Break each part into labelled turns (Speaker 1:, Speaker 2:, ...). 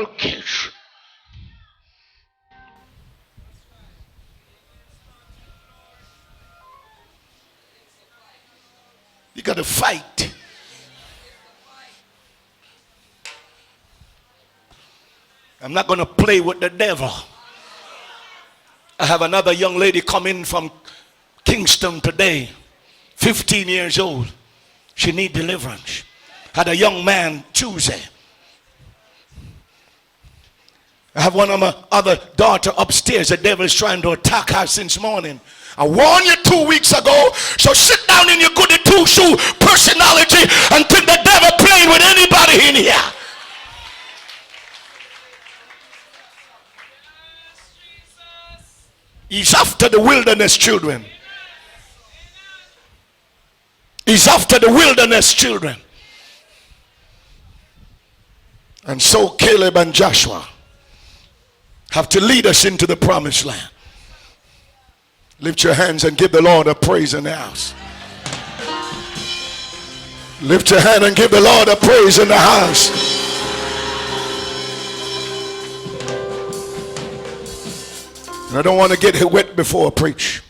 Speaker 1: case. You got to fight. I'm not going to play with the devil. I have another young lady coming from Kingston today, 15 years old. She needs deliverance. Had a young man Tuesday. I have one of my other daughter upstairs. The devil is trying to attack her since morning. I warned you 2 weeks ago. So sit down in your goody two-shoe personality and think the devil playing with anybody in here. He's after the wilderness children. He's after the wilderness children. And so Caleb and Joshua have to lead us into the promised land. Lift your hands and give the Lord a praise in the house. Lift your hand and give the Lord a praise in the house. And I don't want to get wet before I preach.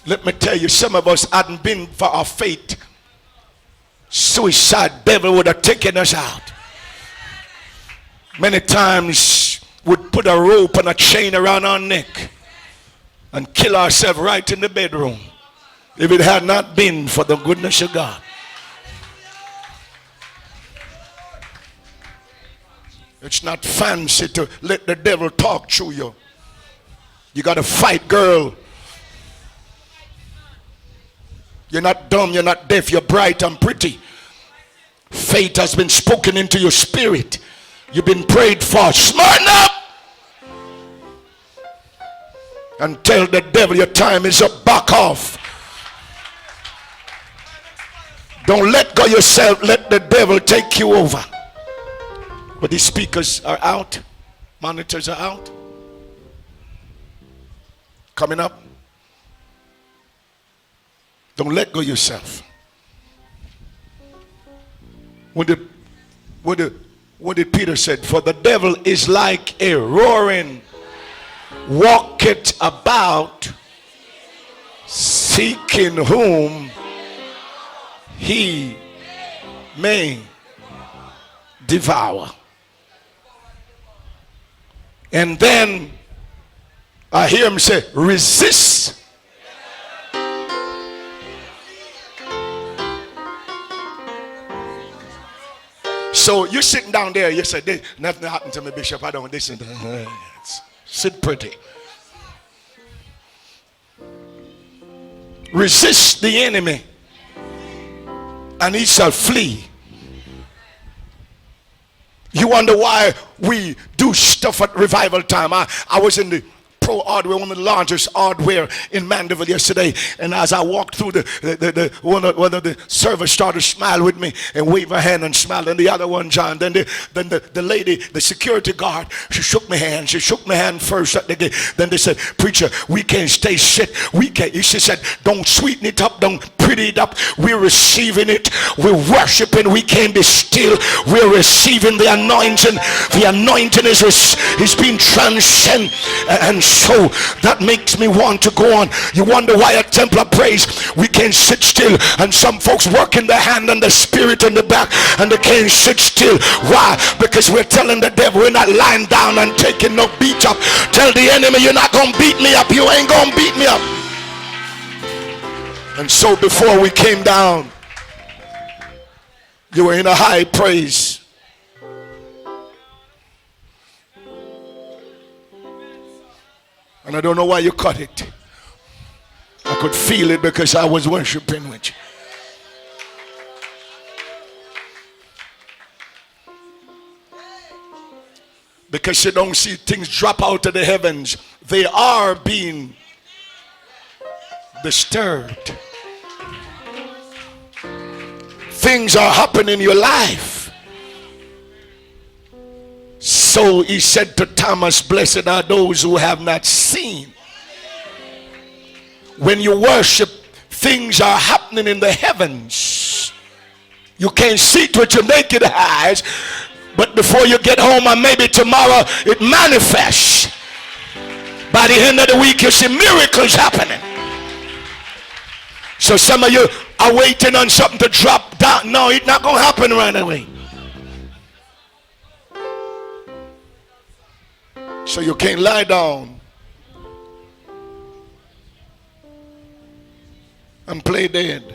Speaker 1: Let me tell you, some of us hadn't been for our faith. Suicide devil would have taken us out. Many times would put a rope and a chain around our neck and kill ourselves right in the bedroom if it had not been for the goodness of God. It's not fancy to let the devil talk through you. You got to fight, girl. You're not dumb, you're not deaf, you're bright and pretty. Faith has been spoken into your spirit. You've been prayed for. Smarten up and tell the devil your time is up. Back off. Don't let go yourself. Let the devil take you over. But these speakers are out. Monitors are out. Coming up. Don't let go yourself. What did Peter said? For the devil is like a roaring, walketh about, seeking whom he may devour. And then I hear him say, resist. So you're sitting down there, you say, nothing happened to me, Bishop. I don't listen to that. Sit pretty. Resist the enemy, and he shall flee. You wonder why we do stuff at revival time. I was in the Pro Hardware, one of the largest hardware in Mandeville yesterday, and as I walked through one of the servers started to smile with me and wave her hand and smile, and the other one, John, then the lady, the security guard, she shook my hand. She shook my hand first at the gate. Then they said, preacher, we can't stay shit. We can't. She said, don't sweeten it up, don't pretty it up. We're receiving it. We're worshiping. We can't be still. We're receiving the anointing. The anointing is being transcended, and so that makes me want to go on. You wonder why at Temple of Praise we can't sit still, and some folks work in the hand and the spirit in the back, and they can't sit still. Why? Because we're telling the devil we're not lying down and taking no beat up. Tell the enemy, you're not gonna beat me up. You ain't gonna beat me up. And so before we came down, you were in a high praise. And I don't know why you cut it. I could feel it because I was worshiping with you. Because you don't see things drop out of the heavens. They are being disturbed. Things are happening in your life. So he said to Thomas, blessed are those who have not seen. When you worship, things are happening in the heavens. You can't see it with your naked eyes, But before you get home, or maybe tomorrow, it manifests. By the end of the week, you see miracles happening. So some of you are waiting on something to drop down. No, it's not going to happen right away. So you can't lie down and play dead.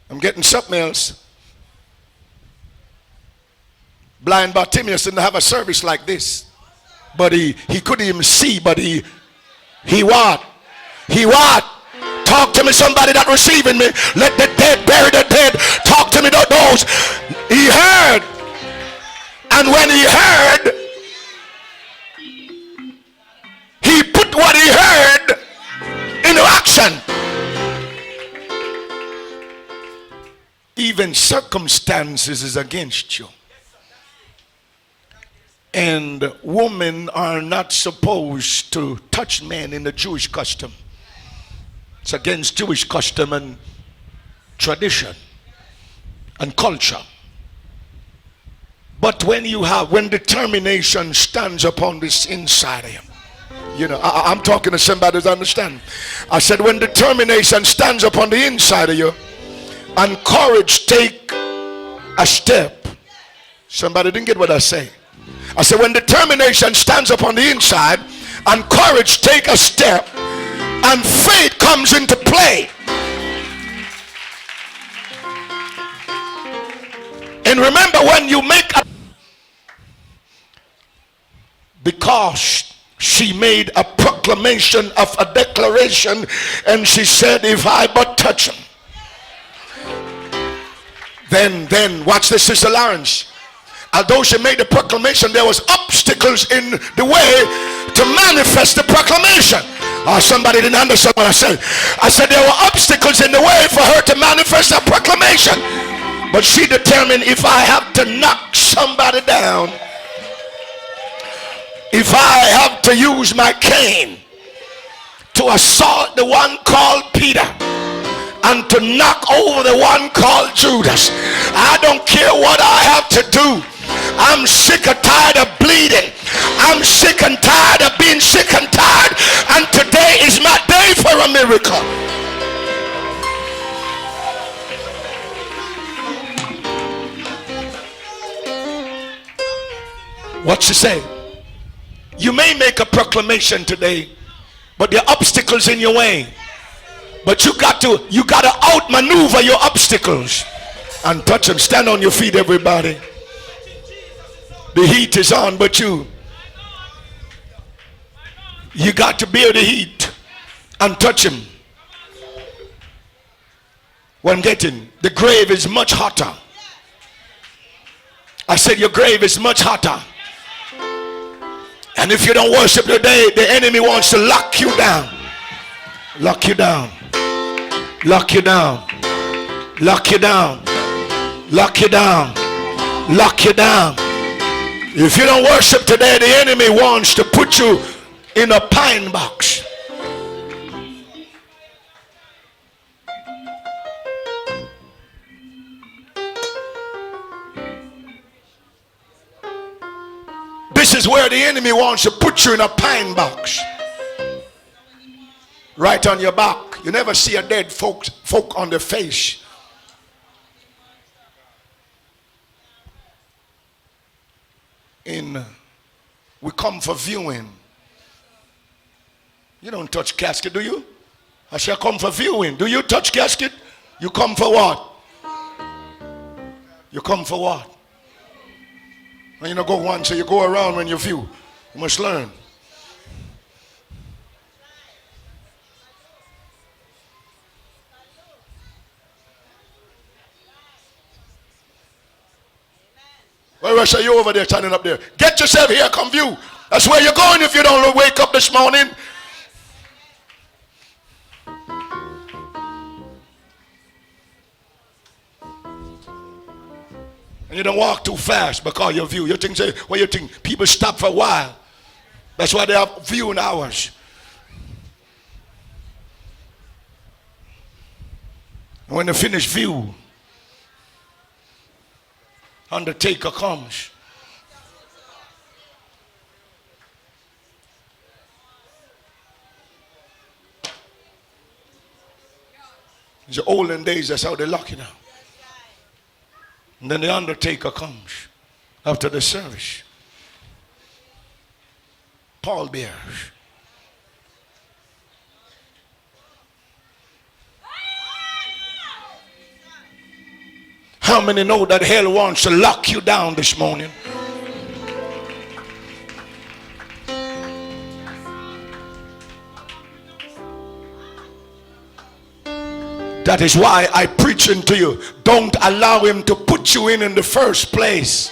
Speaker 1: I'm getting something else. Blind Bartimaeus didn't have a service like this. But he couldn't even see, but he what? He what? Talk to me, somebody that receiving me. Let the dead bury the dead. Talk to me, those. He heard. And when he heard, he put what he heard into action. Even circumstances is against you. And women are not supposed to touch men in the Jewish custom. It's against Jewish custom and tradition and culture. But when determination stands upon this inside of you, you know, I'm talking to somebody that understands. I said, when determination stands upon the inside of you, and courage take a step. Somebody didn't get what I say. I said, when determination stands upon the inside and courage take a step and faith comes into play. And remember, when you make a, because she made a proclamation of a declaration, and she said, if I but touch him, then watch this, Sister Lawrence. Although she made the proclamation, there was obstacles in the way to manifest the proclamation. Somebody didn't understand what I said. I said there were obstacles in the way for her to manifest a proclamation. But she determined, if I have to knock somebody down, if I have to use my cane to assault the one called Peter and to knock over the one called Judas, I don't care what I have to do. I'm sick and tired of bleeding. I'm sick and tired of being sick and tired. And today is my day for a miracle. What she say? You may make a proclamation today, but there are obstacles in your way. But you got to outmaneuver your obstacles and touch them. Stand on your feet, everybody. The heat is on, but you got to bear the heat and touch him. What I'm getting, the grave is much hotter. I said your grave is much hotter. And if you don't worship today, the enemy wants to lock you down. Lock you down. Lock you down. Lock you down. Lock you down. Lock you down. If you don't worship today, the enemy wants to put you in a pine box. This is where the enemy wants to put you in a pine box. Right on your back. You never see a dead folk on their face. We come for viewing. You don't touch casket, do you? I shall come for viewing. Do you touch casket? You come for what? You come for what? When you don't go once, so you go around when you view. You must learn. Where are you over there standing up there? Get yourself here, come view. That's where you're going if you don't wake up this morning. And you don't walk too fast because your view. You think, well, you think people stop for a while. That's why they have viewing hours. And when they finish view, Undertaker comes. In the olden days, that's how they lock it down. And then the undertaker comes after the service. Pallbearers. How many know that hell wants to lock you down this morning? That is why I preach to you. Don't allow him to put you in the first place.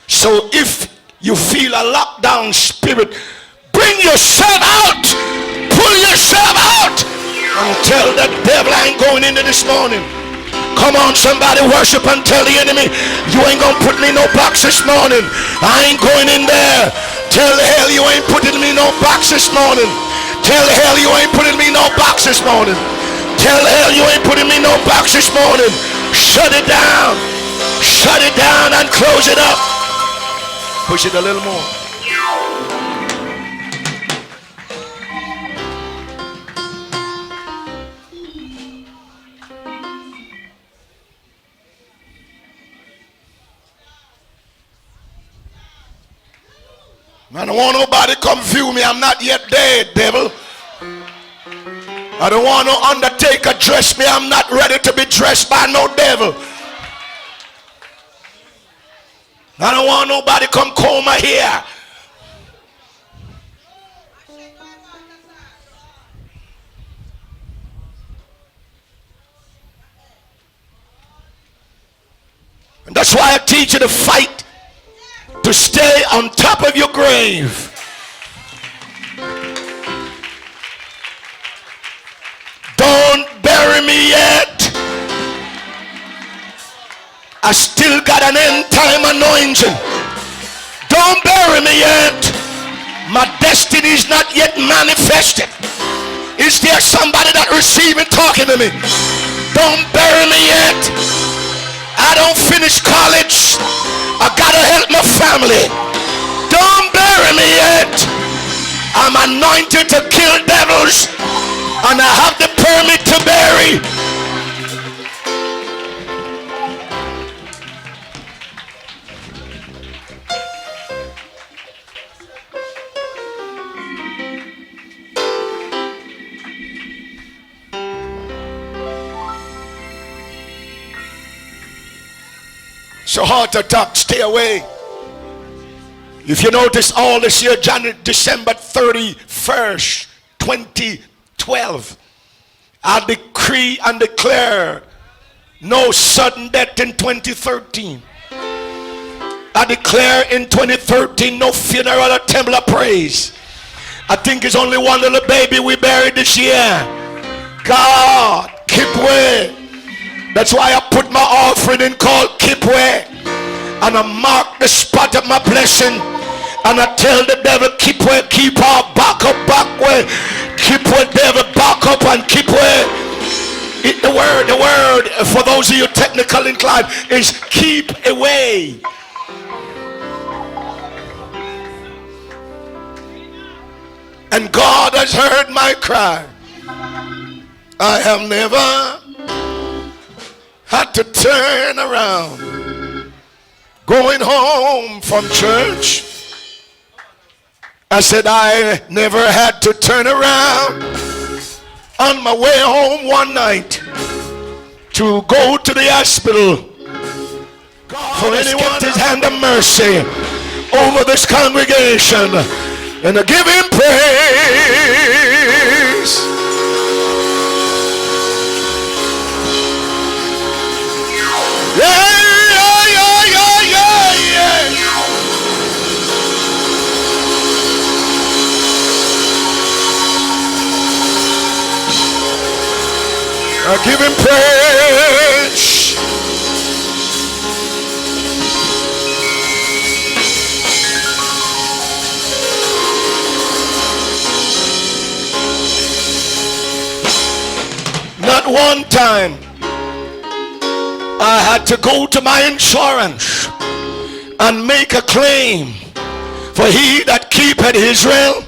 Speaker 1: So if you feel a lockdown spirit, bring yourself out. Pull yourself out. And tell that devil I ain't going into this morning. Come on, somebody worship and tell the enemy, you ain't gonna put me in no box this morning. I ain't going in there. Tell the hell you ain't putting me in no box this morning. Tell the hell you ain't putting me in no box this morning. Tell the hell you ain't putting me in no box this morning. Shut it down. Shut it down and close it up. Push it a little more. I don't want nobody to come view me. I'm not yet dead, devil. I don't want no undertaker dress me. I'm not ready to be dressed by no devil. I don't want nobody come comb my hair. And that's why I teach you to fight, to stay on top of your grave. Don't bury me yet. I still got an end time anointing. Don't bury me yet. My destiny is not yet manifested. Is there somebody that receiving talking to me? Don't bury me yet. I don't finish college. I gotta help my family. Don't bury me yet. I'm anointed to kill devils, and I have the permit to bury. So heart attack, stay away. If you notice all this year, December 31st, 2012, I decree and declare no sudden death in 2013. I declare in 2013 no funeral or temple of praise. I think it's only one little baby we buried this year. God, keep way. That's why I put my offering in called keep way. And I mark the spot of my blessing. And I tell the devil, keep way, keep up, back way. Keep way, devil, back up and keep way. The word, for those of you technical inclined, is keep away. And God has heard my cry. I have never had to turn around. Going home from church, I said I never had to turn around. On my way home one night to go to the hospital, for anyone his hand of mercy over this congregation, and to give him praise. I give him praise. Not one time I had to go to my insurance and make a claim. For he that keepeth Israel.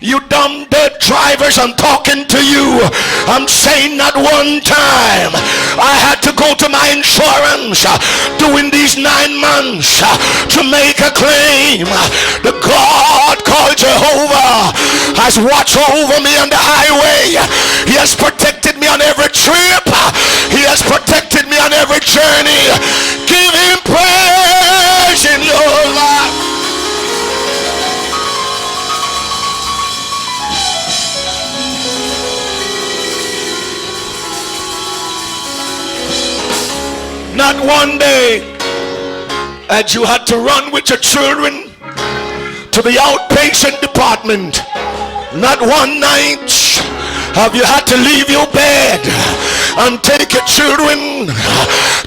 Speaker 1: You dumb dirt drivers, I'm talking to you. I'm saying not one time I had to go to my insurance during these 9 months to make a claim. The God called Jehovah has watched over me on the highway. He has protected me on every trip. He has protected me on every journey. Give him praise in your life. Not one day that you had to run with your children to the outpatient department. Not one night have you had to leave your bed and take your children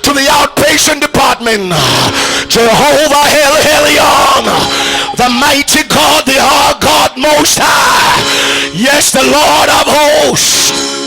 Speaker 1: to the outpatient department. Jehovah El Elyon, the mighty God, the our God most high. Yes, the Lord of hosts.